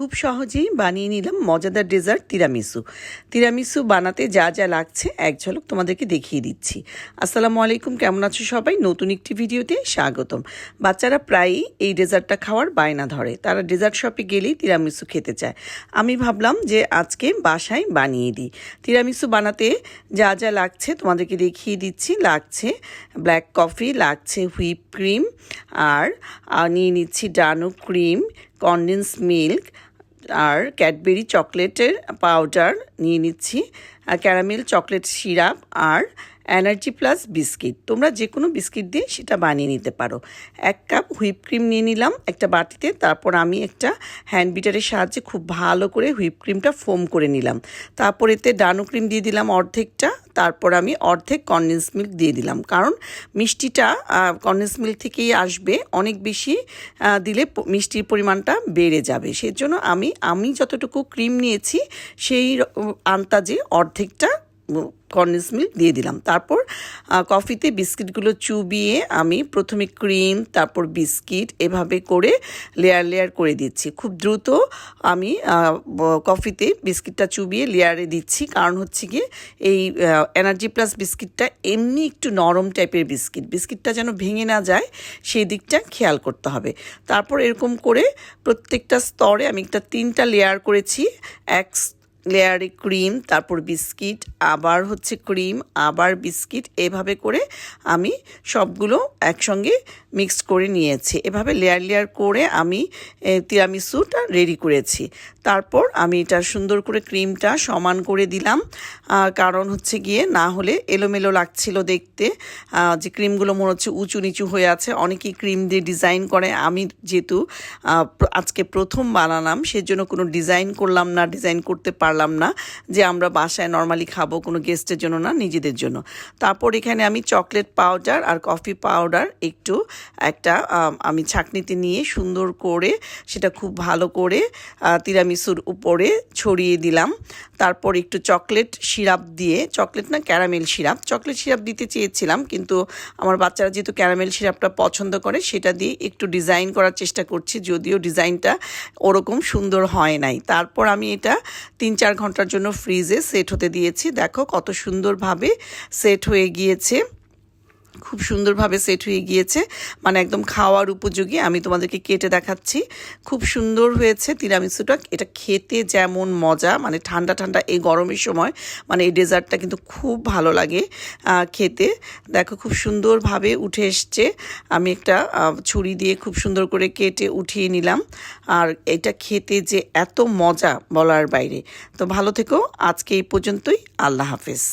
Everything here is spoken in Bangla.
খুব সহজেই বানিয়ে নিলাম মজাদার ডেজার্ট তিরামিসু। তিরামিসু বানাতে যা যা লাগছে এক ঝলক তোমাদেরকে দেখিয়ে দিচ্ছি। আসসালামু আলাইকুম, কেমন আছো সবাই? নতুন একটি ভিডিওতে স্বাগতম। বাচ্চারা প্রায়ই এই ডেজার্টটা খাওয়ার বায়না ধরে, তারা ডেজার্ট শপে গেলেই তিরামিসু খেতে চায়। আমি ভাবলাম যে আজকে বাসায় বানিয়ে দিই। তিরামিসু বানাতে যা যা লাগছে তোমাদেরকে দেখিয়ে দিচ্ছি। লাগছে ব্ল্যাক কফি, লাগছে হুইপ ক্রিম, আর নিয়ে নিচ্ছি ডানো ক্রিম, কনডেন্স মিল্ক, আর ক্যাডবেরি চকলেটের পাউডার নিয়ে নিচ্ছি, ক্যারামেল চকলেট সিরাপ, আর এনার্জি প্লাস বিস্কিট। তোমরা যে কোনো বিস্কিট দিয়ে সেটা বানিয়ে নিতে পারো। 1 কাপ হুইপ ক্রিম নিয়ে নিলাম একটা বাটিতে। তারপর আমি একটা হ্যান্ড বিটারের সাহায্যে খুব ভালো করে হুইপ ক্রিমটা ফোম করে নিলাম। তারপর এতে ডানো ক্রিম দিয়ে দিলাম অর্ধেকটা। তারপর আমি অর্ধেক কনডেন্স মিল্ক দিয়ে দিলাম, কারণ মিষ্টিটা কনডেন্স মিল্ক থেকেই আসবে। অনেক বেশি দিলে মিষ্টির পরিমাণটা বেড়ে যাবে। সেজন্য আমি যতটুকু ক্রিম নিয়েছি সেই আন্দাজে অর্ধেকটা কনডেন্স মিল্ক দিয়ে দিলাম। তারপর কফিতে বিস্কিটগুলো চুবিয়ে আমি প্রথমে ক্রিম, তারপর বিস্কিট, এভাবে করে লেয়ার লেয়ার করে দিচ্ছি। খুব দ্রুত আমি কফিতে বিস্কিটটা চুবিয়ে লেয়ারে দিচ্ছি, কারণ হচ্ছে গিয়ে এই এনার্জি প্লাস বিস্কিটটা এমনি একটু নরম টাইপের বিস্কিটটা যেন ভেঙে না যায় সেই দিকটা খেয়াল করতে হবে। তারপর এরকম করে প্রত্যেকটা স্তরে আমি একটা 3টা লেয়ার করেছি। এক লেয়ারে ক্রিম, তারপর বিস্কিট, আবার হচ্ছে ক্রিম, আবার বিস্কিট, এভাবে করে আমি সবগুলো একসঙ্গে মিক্স করে নিয়েছি। এভাবে লেয়ার লেয়ার করে আমি তিরামিসুটা রেডি করেছি। তারপর আমি এটা সুন্দর করে ক্রিমটা সমান করে দিলাম, কারণ হচ্ছে গিয়ে না হলে এলোমেলো লাগছিল দেখতে, যে ক্রিমগুলো মনে হচ্ছে উঁচু নিচু হয়ে আছে। অনেকেই ক্রিম দিয়ে ডিজাইন করে, আমি যেহেতু আজকে প্রথম বানালাম সেজন্য কোনো ডিজাইন করলাম না, ডিজাইন করতে পারলাম না, যে আমরা বাসায় নর্মালি খাবো, কোনো গেস্টের জন্য না, নিজেদের জন্য। তারপর এখানে আমি চকলেট পাউডার আর কফি পাউডার একটু আমি ছাঁকনিতে নিয়ে সুন্দর করে সেটা খুব ভালো করে তিরামিসুর উপরে ছড়িয়ে দিলাম। তারপর একটু চকলেট সিরাপ দিয়ে, চকলেট সিরাপ দিতে চেয়েছিলাম, কিন্তু আমার বাচ্চারা যেহেতু ক্যারামেল সিরাপটা পছন্দ করে সেটা দিয়ে একটু ডিজাইন করার চেষ্টা করছি, যদিও ডিজাইনটা ওরকম সুন্দর হয় নাই। তারপর আমি এটা 3-4 ঘন্টার জন্য ফ্রিজে সেট হতে দিয়েছি। দেখো কত সুন্দরভাবে সেট হয়ে গিয়েছে, খুব সুন্দরভাবে সেট হয়ে গিয়েছে, মানে একদম খাওয়ার উপযোগী। আমি তোমাদেরকে কেটে দেখাচ্ছি, খুব সুন্দর হয়েছে তিরামিসুটা। এটা খেতে যেমন মজা, মানে ঠান্ডা ঠান্ডা এই গরমের সময় মানে এই ডেজার্টটা কিন্তু খুব ভালো লাগে খেতে। দেখো খুব সুন্দরভাবে উঠে এসছে। আমি একটা ছুরি দিয়ে খুব সুন্দর করে কেটে উঠিয়ে নিলাম। আর এটা খেতে যে এত মজা বলার বাইরে। তো ভালো থেকো, আজকে এই পর্যন্তই। আল্লাহ হাফেজ।